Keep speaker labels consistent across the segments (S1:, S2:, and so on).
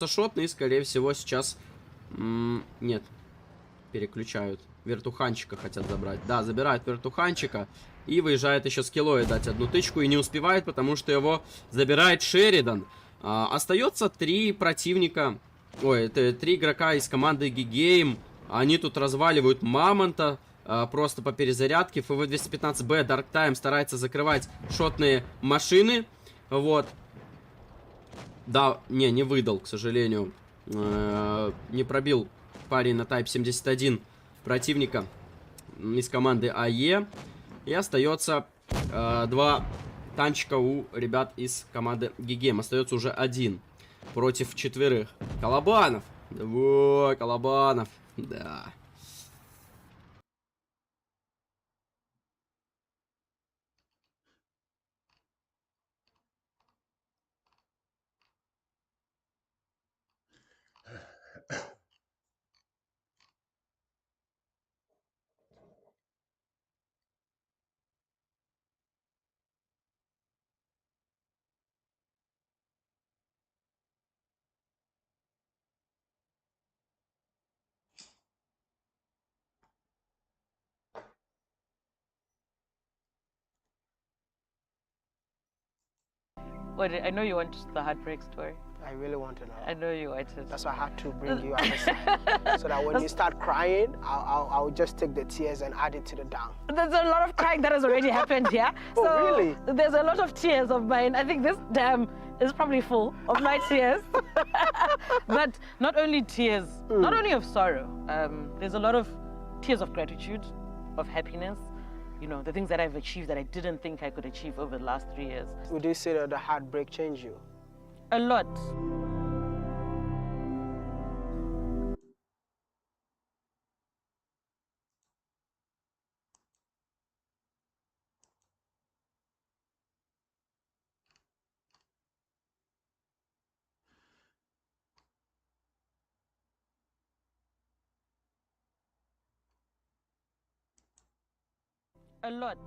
S1: шотный, и, скорее всего, сейчас... нет, переключают. Вертуханчика хотят забрать. Да, забирают вертуханчика. И выезжает еще скиллой дать одну тычку. И не успевает, потому что его забирает Шеридан. Остается 3 противника. Ой, это 3 игрока из команды Гигейм. Они тут разваливают Мамонта. Просто по перезарядке. ФВ-215Б, Dark Time старается закрывать шотные машины. Вот. Да, не выдал, к сожалению. Не пробил парень на Type 71 противника из команды АЕ. И остается 2 танчика у ребят из команды Гигейм. Остается уже 1 против 4. Колобанов. Ой, Колобанов. Да.
S2: What, I know you want the heartbreak story.
S3: I really want to know.
S2: I know you want it.
S3: That's why I had to bring you on the side. So that when you start crying, I'll just take the tears and add it to the down.
S2: There's a lot of crying that has already happened here.
S3: Oh,
S2: so
S3: really?
S2: There's a lot of tears of mine. I think this dam is probably full of my tears. But not only tears, not only of sorrow. There's a lot of tears of gratitude, of happiness. You know, the things that I've achieved that I didn't think I could achieve over the last 3 years.
S3: Would you say that the heartbreak changed you?
S2: A lot. A lot.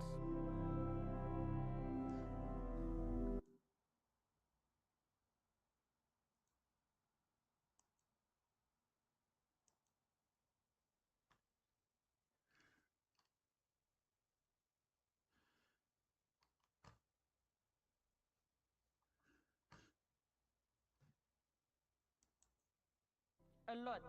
S2: A lot.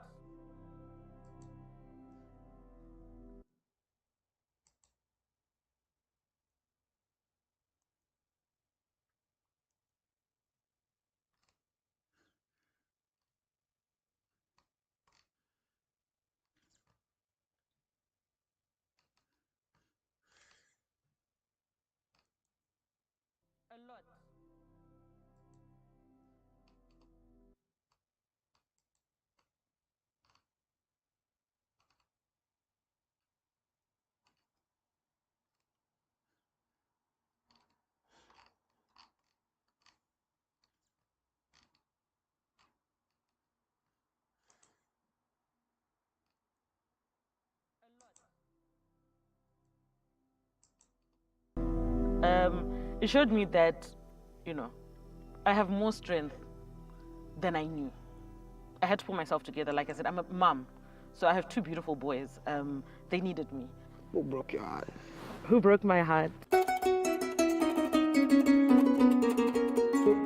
S2: A lot. It showed me that, you know, I have more strength than I knew. I had to pull myself together. Like I said, I'm a mom, so I have 2 beautiful boys. They needed me.
S3: Who broke your heart?
S2: Who broke my heart?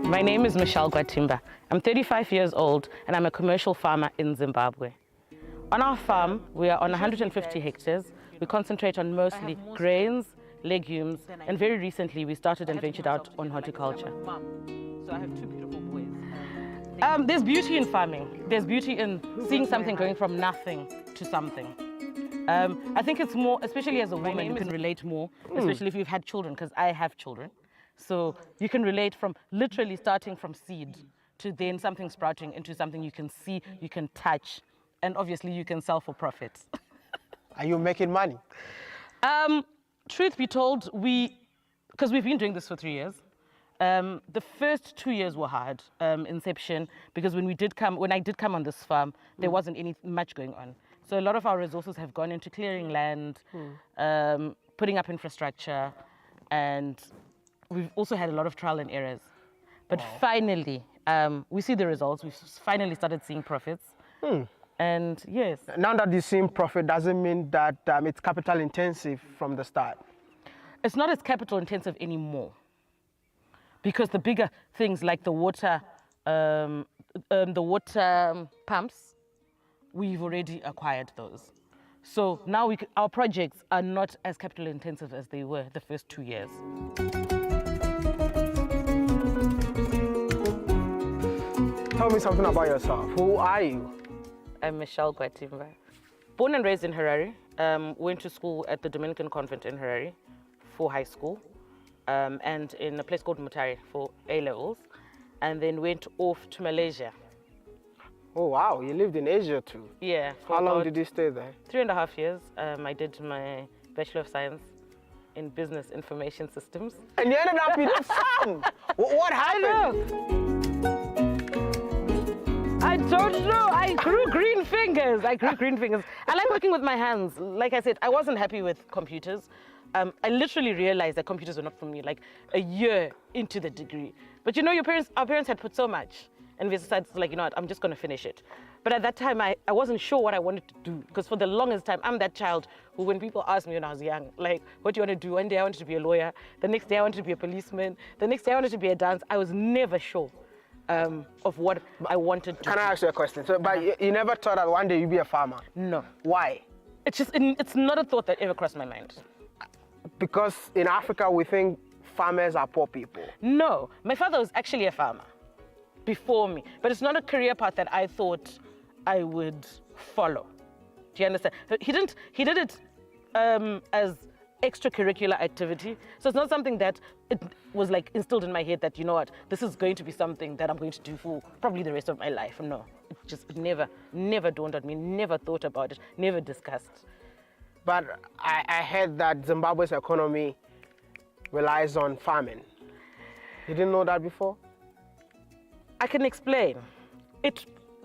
S2: My name is Michelle Gwatimba. I'm 35 years old and I'm a commercial farmer in Zimbabwe. On our farm, we are on 150 hectares. We concentrate on mostly grains, legumes, and very recently we started and ventured out on horticulture. So I have 2 beautiful boys. There's beauty in farming. There's beauty in seeing something going from nothing to something. I think it's more, especially as a woman, you can relate more, especially if you've had children, because I have children. So you can relate from literally starting from seed to then something sprouting into something you can see, you can touch, and obviously you can sell for profit.
S3: Are you making money?
S2: Truth be told, because we've been doing this for 3 years, the first 2 years were hard, inception, because when I did come on this farm, there wasn't much going on. So a lot of our resources have gone into clearing land, putting up infrastructure, and we've also had a lot of trial and errors. But finally, we see the results. We've finally started seeing profits. And yes.
S3: Now that you're seeing profit, doesn't mean that it's capital intensive from the start.
S2: It's not as capital intensive anymore. Because the bigger things like the water pumps, we've already acquired those. So now our projects are not as capital intensive as they were the first 2 years.
S3: Tell me something about yourself. Who are you?
S2: I'm Michelle Gwatimba. Born and raised in Harare. Went to school at the Dominican Convent in Harare for high school. And in a place called Mutare for A-levels. And then went off to Malaysia.
S3: Oh, wow. You lived in Asia too.
S2: Yeah.
S3: How long did you stay there?
S2: 3.5 years. I did my Bachelor of Science in Business Information Systems.
S3: And you ended up in a farm. What happened?
S2: I don't know. I grew green fingers. I like working with my hands. Like I said, I wasn't happy with computers. I literally realized that computers were not for me like a year into the degree. But you know, our parents had put so much. And we decided, like, you know what, I'm just going to finish it. But at that time, I wasn't sure what I wanted to do. Because for the longest time, I'm that child who, when people asked me when I was young, like, what do you want to do? One day I wanted to be a lawyer. The next day I wanted to be a policeman. The next day I wanted to be a dancer. I was never sure of what I wanted to do.
S3: Can I ask you a question? So, but you never thought that one day you'd be a farmer?
S2: No.
S3: Why?
S2: It's not a thought that ever crossed my mind.
S3: Because in Africa, we think farmers are poor people.
S2: No. My father was actually a farmer before me, but it's not a career path that I thought I would follow. Do you understand? He did it as extracurricular activity. So it's not something that it was like instilled in my head that, you know what, this is going to be something that I'm going to do for probably the rest of my life. No, it never dawned on me, never thought about it, never discussed.
S3: But I heard that Zimbabwe's economy relies on farming. You didn't know that before?
S2: I can explain.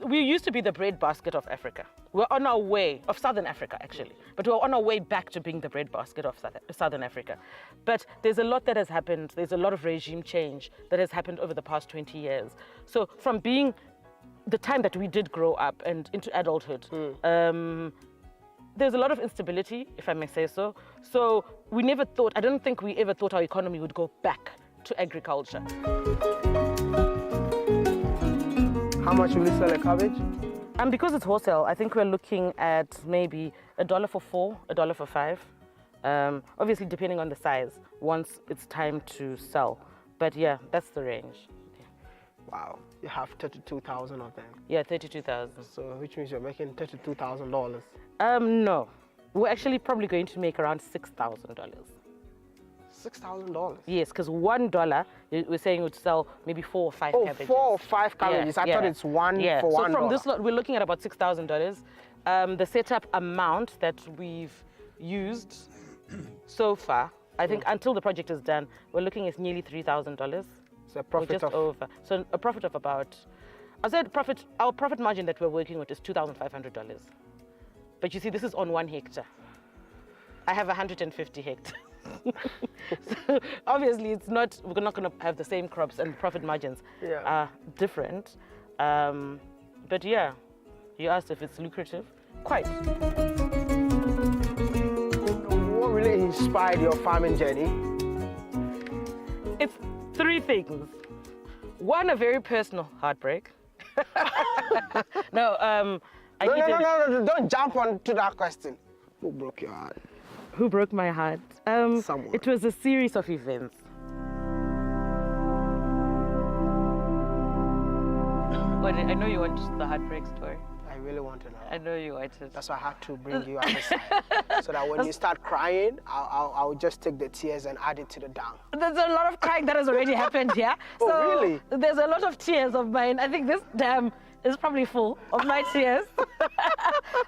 S2: We used to be the breadbasket of Africa. We're on our way, of Southern Africa actually, but we're on our way back to being the breadbasket of Southern Africa. But there's a lot that has happened. There's a lot of regime change that has happened over the past 20 years. So from being the time that we did grow up and into adulthood, there's a lot of instability, if I may say so. So I don't think we ever thought our economy would go back to agriculture.
S3: How much will you sell a cabbage?
S2: Because it's wholesale, I think we're looking at maybe $1 for 4, $1 for 5. Obviously, depending on the size, once it's time to sell. But yeah, that's the range.
S3: Wow, you have 32,000 of them.
S2: Yeah, 32,000.
S3: So, which means you're making $32,000.
S2: No, we're actually probably going to make around $6,000.
S3: $6,000?
S2: Yes, because $1, we're saying would sell maybe 4 or 5 cabbages.
S3: 4 or 5 cabbages. I thought it's one for $1.
S2: So from this lot, we're looking at about $6,000. The setup amount that we've used so far, I think until the project is done, we're looking at nearly $3,000.
S3: It's a profit
S2: just over. So a profit of about, our profit margin that we're working with is $2,500. But you see, this is on 1 hectare. I have 150 hectares. So obviously we're not going to have the same crops, and profit margins are different. But yeah, you asked if it's lucrative. Quite.
S3: What really inspired your farming journey?
S2: It's 3 things. 1, a very personal heartbreak. No,
S3: No, don't jump onto that question. Who broke your heart?
S2: Who broke my heart?
S3: Someone.
S2: It was a series of events. What, I know you want the heartbreak story.
S3: I really want to know.
S2: I know you wanted.
S3: That's why I had to bring you on the side. So that when you start crying, I'll just take the tears and add it to the down.
S2: There's a lot of crying that has already happened here.
S3: Oh,
S2: so
S3: really?
S2: There's a lot of tears of mine. I think this dam is probably full of my tears.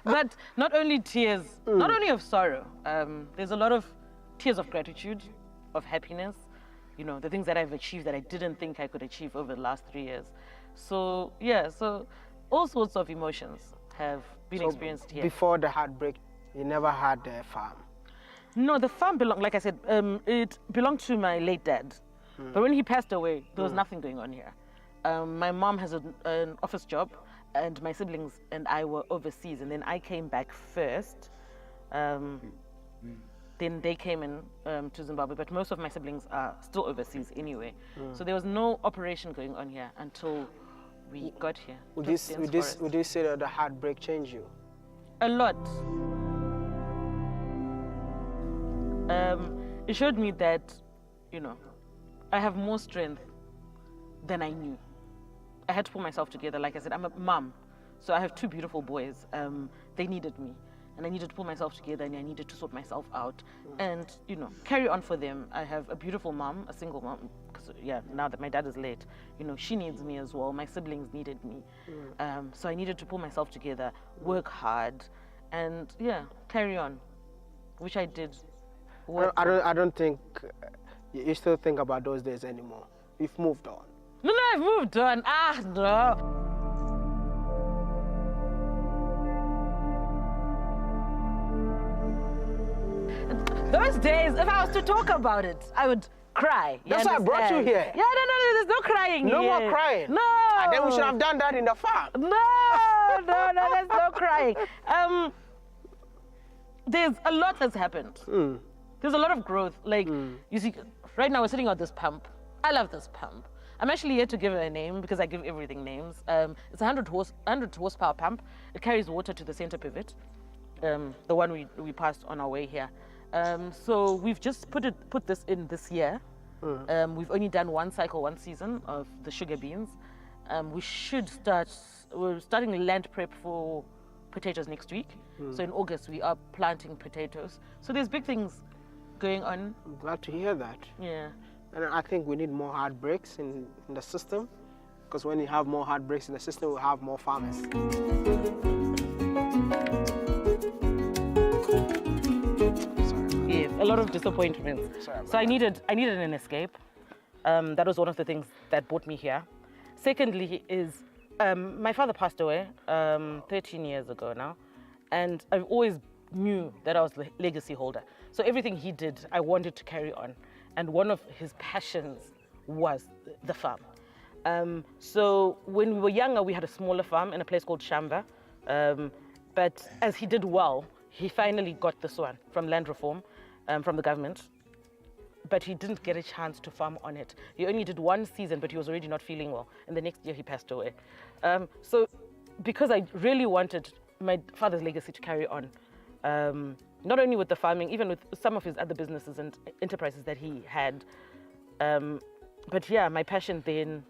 S2: But not only tears, not only of sorrow. There's a lot of tears of gratitude, of happiness. You know, the things that I've achieved that I didn't think I could achieve over the last 3 years. So, yeah, so all sorts of emotions have been experienced here.
S3: Before the heartbreak, you never had a farm?
S2: No, the farm belonged, like I said, it belonged to my late dad. But when he passed away, there was nothing going on here. My mom has an office job, and my siblings and I were overseas, and then I came back first. Then they came in to Zimbabwe, but most of my siblings are still overseas anyway. So there was no operation going on here until we got here.
S3: Would you say that the heartbreak changed you?
S2: A lot. It showed me that, you know, I have more strength than I knew. I had to pull myself together. Like I said, I'm a mom, so I have 2 beautiful boys. They needed me, and I needed to pull myself together, and I needed to sort myself out and, you know, carry on for them. I have a beautiful mom, a single mom, because, yeah, now that my dad is late, you know, she needs me as well. My siblings needed me. So I needed to pull myself together, work hard, and, yeah, carry on, which I did.
S3: I don't think you still think about those days anymore. You've moved on.
S2: No, I've moved on. No. Those days, if I was to talk about it, I would cry.
S3: That's why I brought you here.
S2: Yeah, no, there's no crying
S3: No
S2: here.
S3: more crying.
S2: No.
S3: And then we should have done that in the farm.
S2: No, there's no crying. There's a lot that's happened. There's a lot of growth. Like, you see, right now we're sitting on this pump. I love this pump. I'm actually here to give it a name because I give everything names. It's a 100 horsepower pump. It carries water to the center pivot, the one we passed on our way here. So we've just put this in this year. We've only done one season of the sugar beans. We're starting land prep for potatoes next week. So in August we are planting potatoes. So there's big things going on.
S3: I'm glad to hear that.
S2: Yeah.
S3: And I think we need more heartbreaks in the system, because when you have more heartbreaks in the system, we'll have more farmers.
S2: Yes, a lot of disappointments. So I needed an escape. That was one of the things that brought me here. Secondly is my father passed away 13 years ago now, and I've always knew that I was the legacy holder. So everything he did, I wanted to carry on. And one of his passions was the farm. So when we were younger, we had a smaller farm in a place called Shamba. But as he did well, he finally got this one from land reform, from the government. But he didn't get a chance to farm on it. He only did one season, but he was already not feeling well. And the next year he passed away. So because I really wanted my father's legacy to carry on, not only with the farming, even with some of his other businesses and enterprises that he had. But yeah, my passion then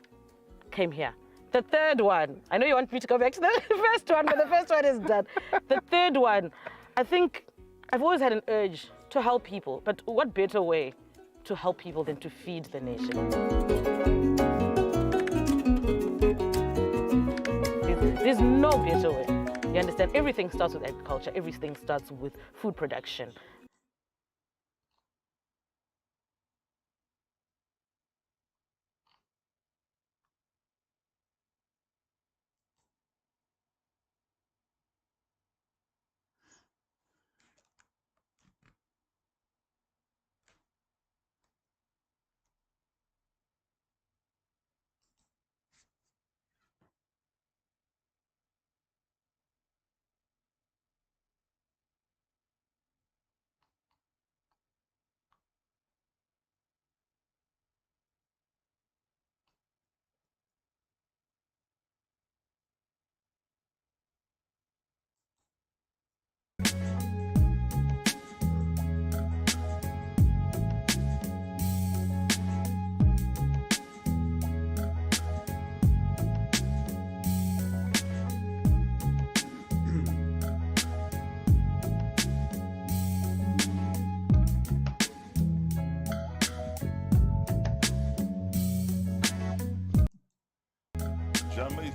S2: came here. The third one, I know you want me to go back to the first one, but the first one is done. The third one, I think I've always had an urge to help people, but what better way to help people than to feed the nation? There's no better way. You understand? Everything starts with agriculture. Everything starts with food production.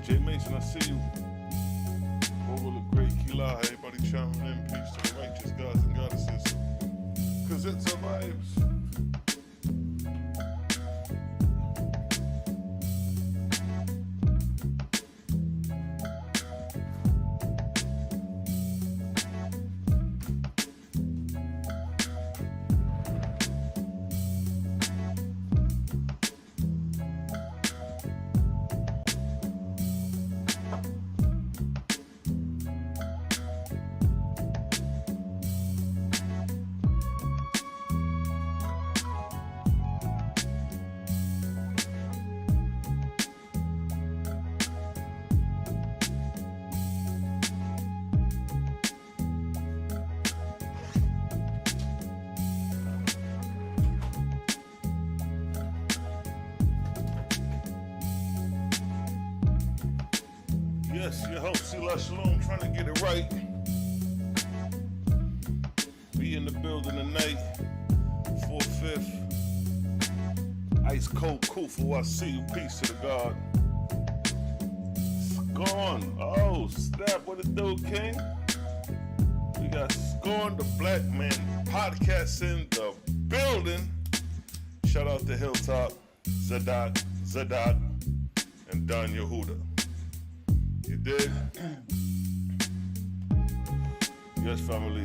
S4: Jay Mason, I see you. Over the great Kila, everybody chiming in. Peace to the righteous gods and goddesses. Cause it's our lives. Yes, your host, Sila Shalom, trying to get it right. Be in the building tonight, 4/5. Ice cold Kufu, I see you, peace to the God. Scorn, oh snap, what it do, King? We got Scorn, the Black Man podcast in the building. Shout out to Hilltop, Zadok, and Don Yehuda. You dig? Yes, family.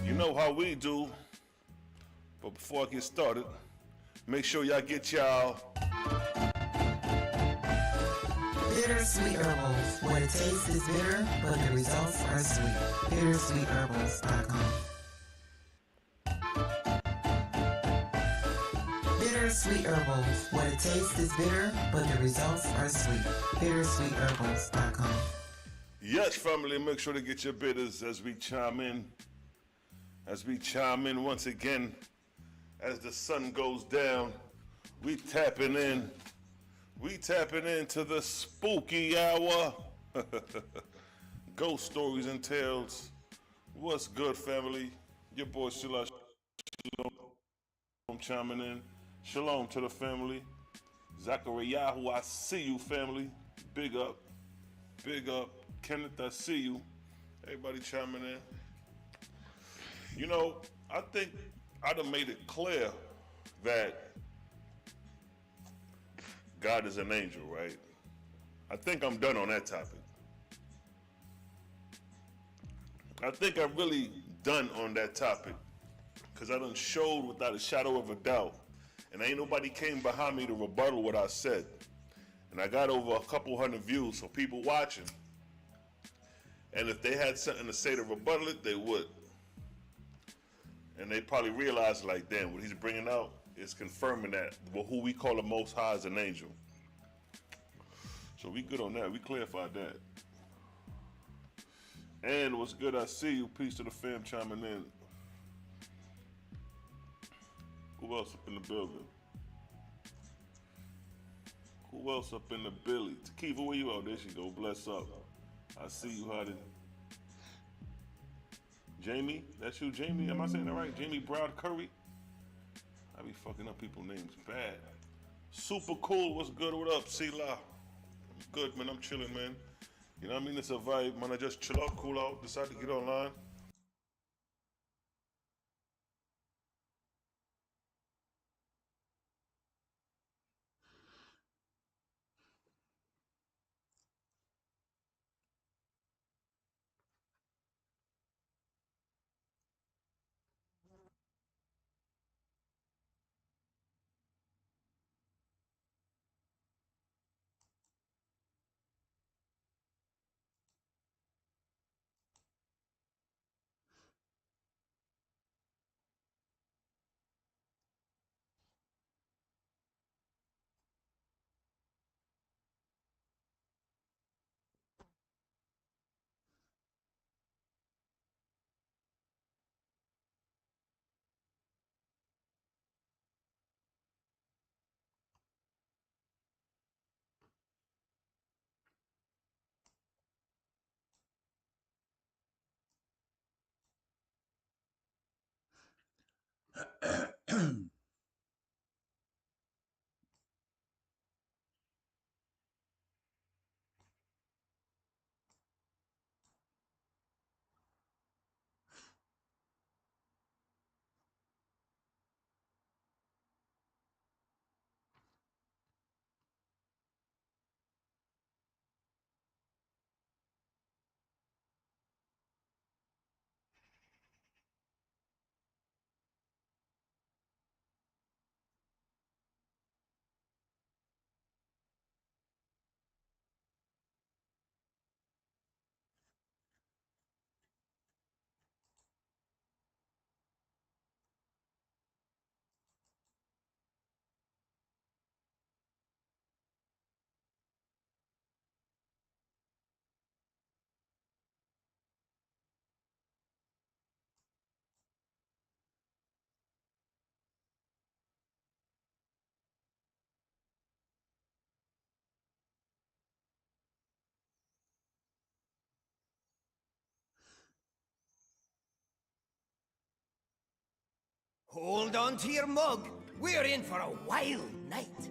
S4: You know how we do. But before I get started, make sure y'all get y'all
S5: Bittersweet Herbals, where the taste is bitter, but the results are sweet. BittersweetHerbals.com. Bittersweet Herbals, where the taste is bitter, but the results are sweet. BittersweetHerbals.com.
S4: yes, family. Make sure to get your bitters as we chime in. Once again, as the sun goes down, we tapping in. We tapping into the spooky hour. Ghost stories and tales. What's good, family? Your boy Shalom chiming in. Shalom to the family. Zachariahu, I see you, family. Big up. Kenneth, I see you. Everybody chiming in. You know, I think I done made it clear that God is an angel, right? I think I'm done on that topic. I think I'm really done on that topic because I done showed without a shadow of a doubt, and ain't nobody came behind me to rebuttal what I said. And I got over a couple hundred views, so people watching. And if they had something to say to rebuttal it, they would. And they probably realize, like, damn, what he's bringing out is confirming that who we call the Most High is an angel. So we good on that. We clarified that. And what's good, I see you. Peace to the fam chiming in. Who else up in the building? Who else up in the Billy? Takiva, where you at? There she go. Bless up. I see you, Huddy. Jamie, that's you, Jamie? Am I saying that right? Jamie Brown Curry? I be fucking up people's names bad. Super cool, what's good? What up, C-La? I'm good, man. I'm chilling, man. You know what I mean? It's a vibe, man. I just chill out, cool out, decide to get online.
S6: Hold on to your mug. We're in for a wild night.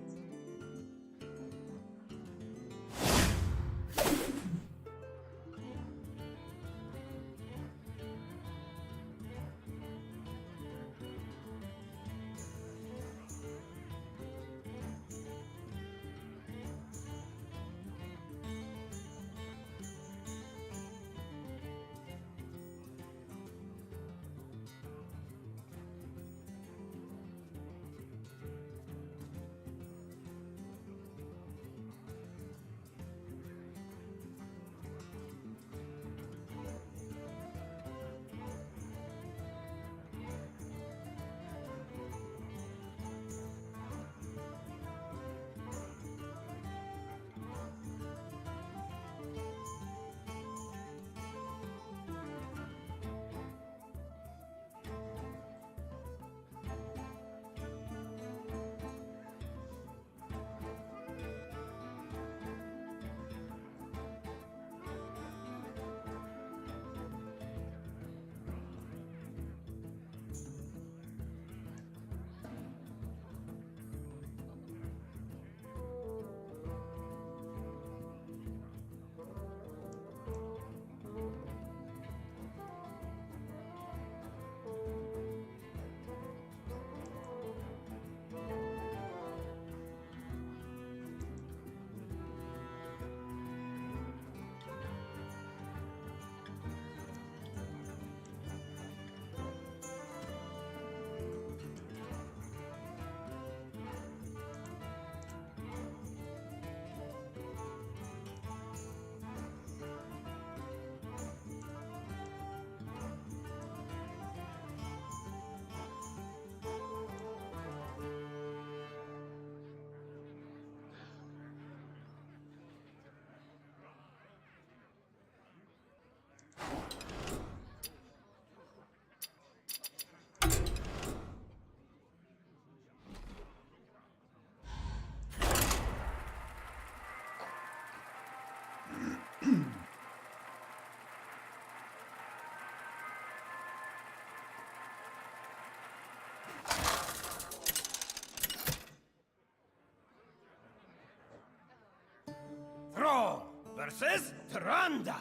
S6: Thrall versus Tyrande.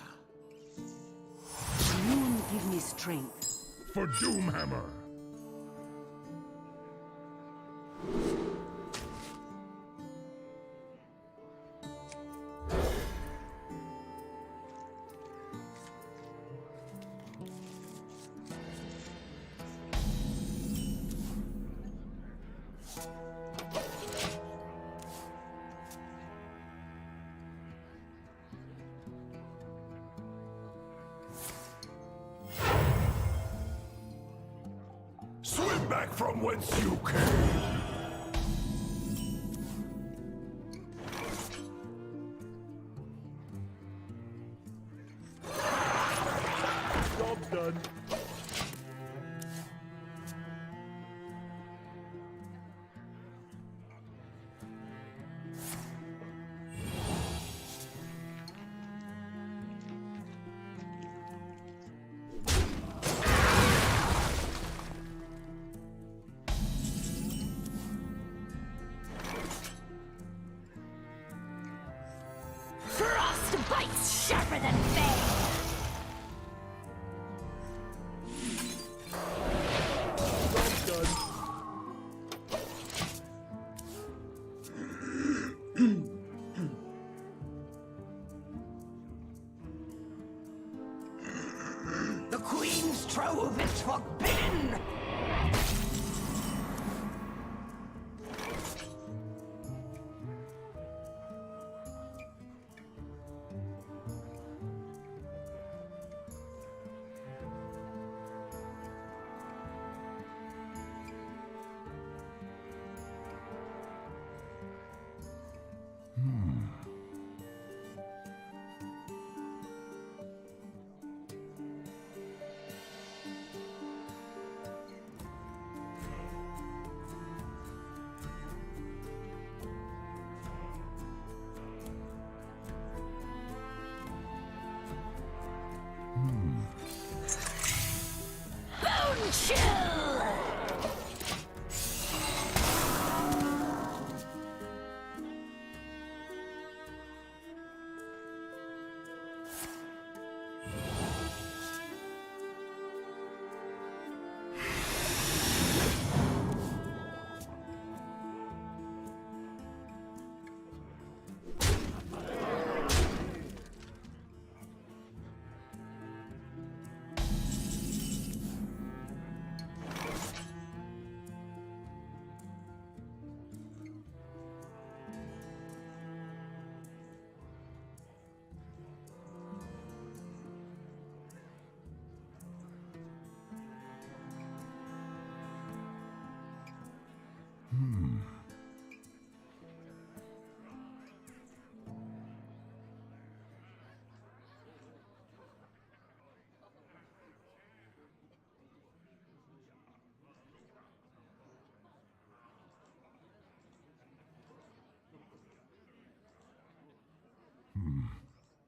S7: Moon give me strength.
S8: For Doomhammer. Swim back from whence you came! Job's done.
S7: Frost bites sharper than fang.
S8: Job's done.
S6: The Queen's trove is forbidden!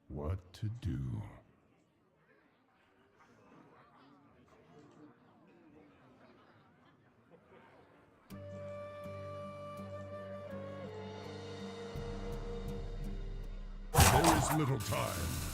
S8: What to do? There is little time.